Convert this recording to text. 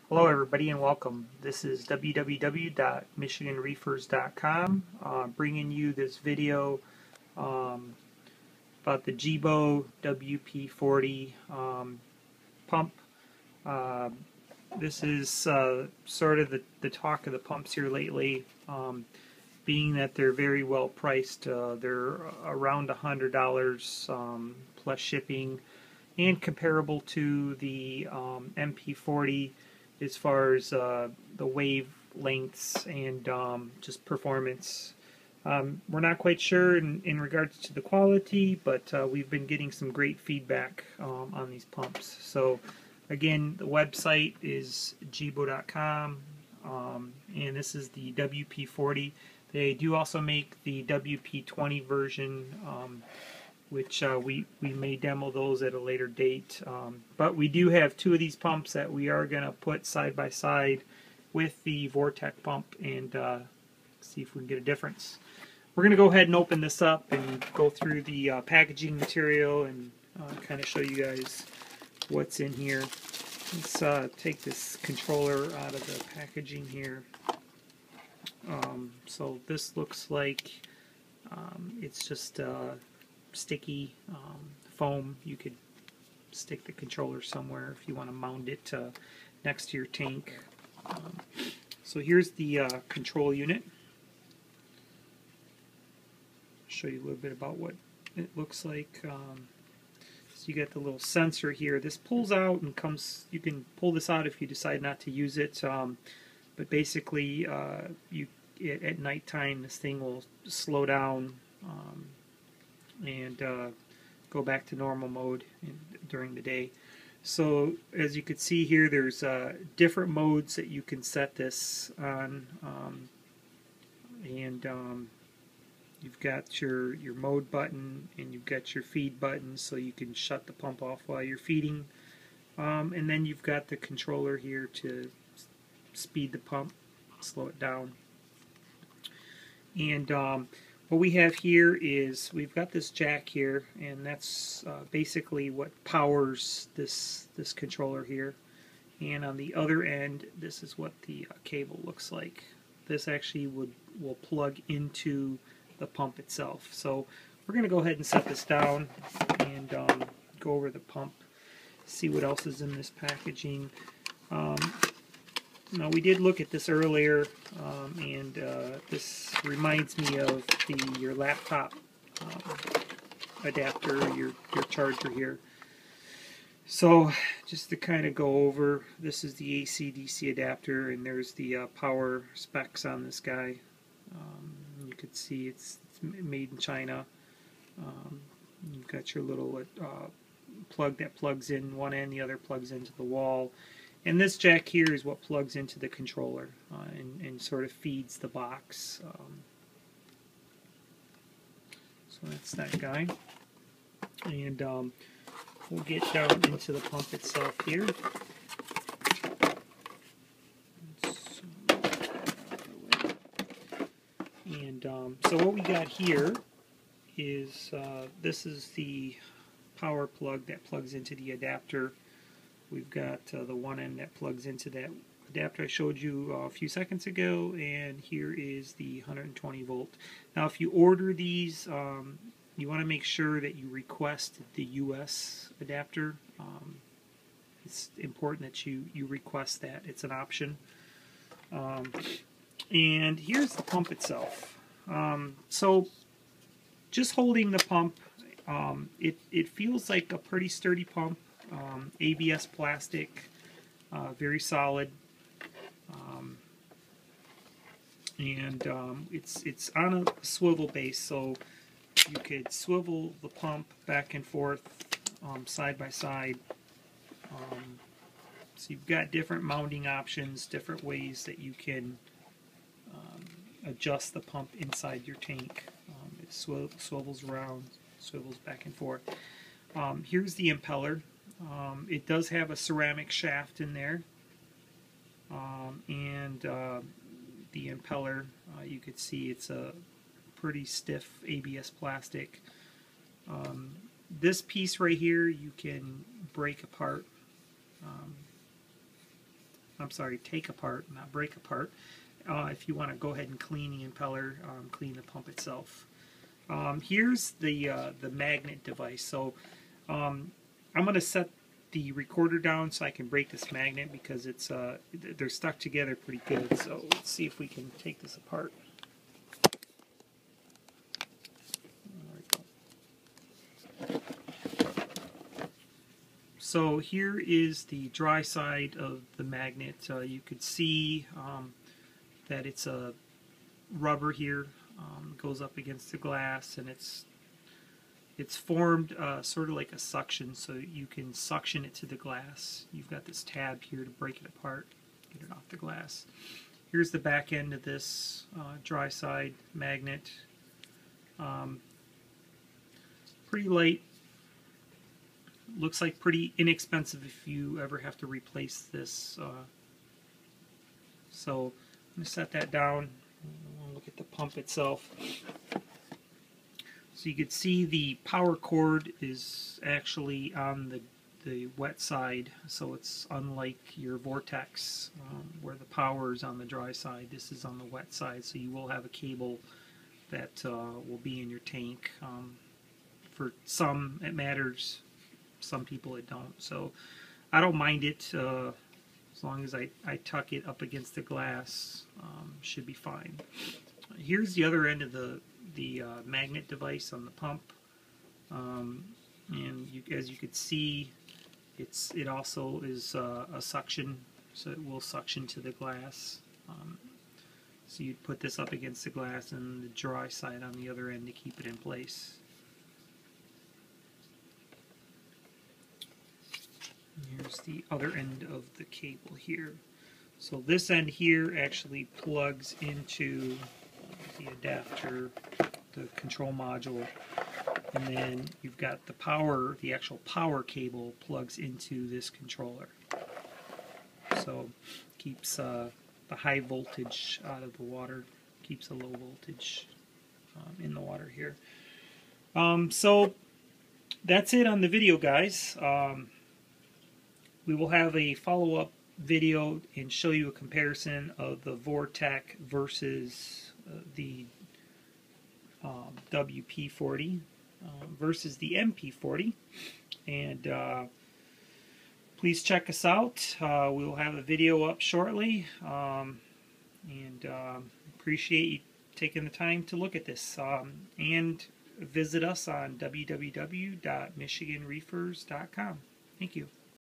Hello everybody and welcome. This is www.michiganreefers.com bringing you this video um, about the Jebao WP-40 pump. Uh, this is sort of the talk of the pumps here lately, being that they're very well priced. They're around $100 plus shipping and comparable to the MP40 as far as the wavelengths and just performance. We're not quite sure in regards to the quality, but we've been getting some great feedback on these pumps. So again, the website is jebao.com, and this is the WP-40. They do also make the WP-20 version, which we may demo those at a later date. But we do have two of these pumps that we are going to put side by side with the Vortec pump and see if we can get a difference. We're going to go ahead and open this up and go through the packaging material and kind of show you guys what's in here. Let's take this controller out of the packaging here. So this looks like it's just sticky foam. You could stick the controller somewhere if you want to mount it next to your tank. So here's the control unit. Show you a little bit about what it looks like. So you got the little sensor here. This pulls out and comes. You can pull this out if you decide not to use it. But basically, at nighttime, this thing will slow down and go back to normal mode during the day. So as you can see here, there's different modes that you can set this on, and you've got your mode button and you've got your feed button, so you can shut the pump off while you're feeding, and then you've got the controller here to speed the pump, slow it down. And what we have here is we've got this jack here, and that's basically what powers this controller here. And on the other end, this is what the cable looks like. This actually will plug into the pump itself. So we're going to go ahead and set this down and go over the pump, see what else is in this packaging. Now, we did look at this earlier, and this reminds me of your laptop adapter, your charger here. So, just to kind of go over, this is the AC/DC adapter, and there's the power specs on this guy. You can see it's made in China. You've got your little plug that plugs in one end, the other plugs into the wall. And this jack here is what plugs into the controller and sort of feeds the box. So that's that guy. And we'll get down into the pump itself here. And so what we got here is this is the power plug that plugs into the adapter. We've got the one end that plugs into that adapter I showed you a few seconds ago, and here is the 120 volt. Now, if you order these, you want to make sure that you request the US adapter. It's important that you request that. It's an option. And here's the pump itself. So just holding the pump, it feels like a pretty sturdy pump. ABS plastic, very solid, and it's on a swivel base, so you could swivel the pump back and forth, side by side. So you've got different mounting options, different ways that you can adjust the pump inside your tank. It swivels around, swivels back and forth. Here's the impeller. It does have a ceramic shaft in there, and the impeller, you could see it's a pretty stiff ABS plastic. This piece right here you can break apart I'm sorry, take apart, not break apart. If you want to go ahead and clean the impeller, clean the pump itself. Here's the magnet device. So I'm going to set the recorder down so I can break this magnet because it's they're stuck together pretty good. So let's see if we can take this apart. So here is the dry side of the magnet. You could see that it's a rubber here, goes up against the glass, and it's formed sort of like a suction, so you can suction it to the glass. You've got this tab here to break it apart, get it off the glass. Here's the back end of this dry side magnet. Pretty light. Looks like pretty inexpensive if you ever have to replace this. So I'm going to set that down. We'll look at the pump itself. So you can see the power cord is actually on the wet side, so it's unlike your Vortex where the power is on the dry side. This is on the wet side, so you will have a cable that will be in your tank. For some it matters, some people it don't. So I don't mind it as long as I tuck it up against the glass. Should be fine. Here's the other end of the magnet device on the pump, and as you can see, it also is a suction, so it will suction to the glass. So you'd put this up against the glass and the dry side on the other end to keep it in place. Here's the other end of the cable here. So this end here actually plugs into the adapter, the control module, and then you've got the power, the actual power cable plugs into this controller. So keeps the high voltage out of the water, keeps a low voltage in the water here. So that's it on the video, guys. We will have a follow-up video and show you a comparison of the Vortex versus the WP-40 versus the MP-40. And please check us out. We will have a video up shortly. And appreciate you taking the time to look at this. And visit us on www.michiganreefers.com. Thank you.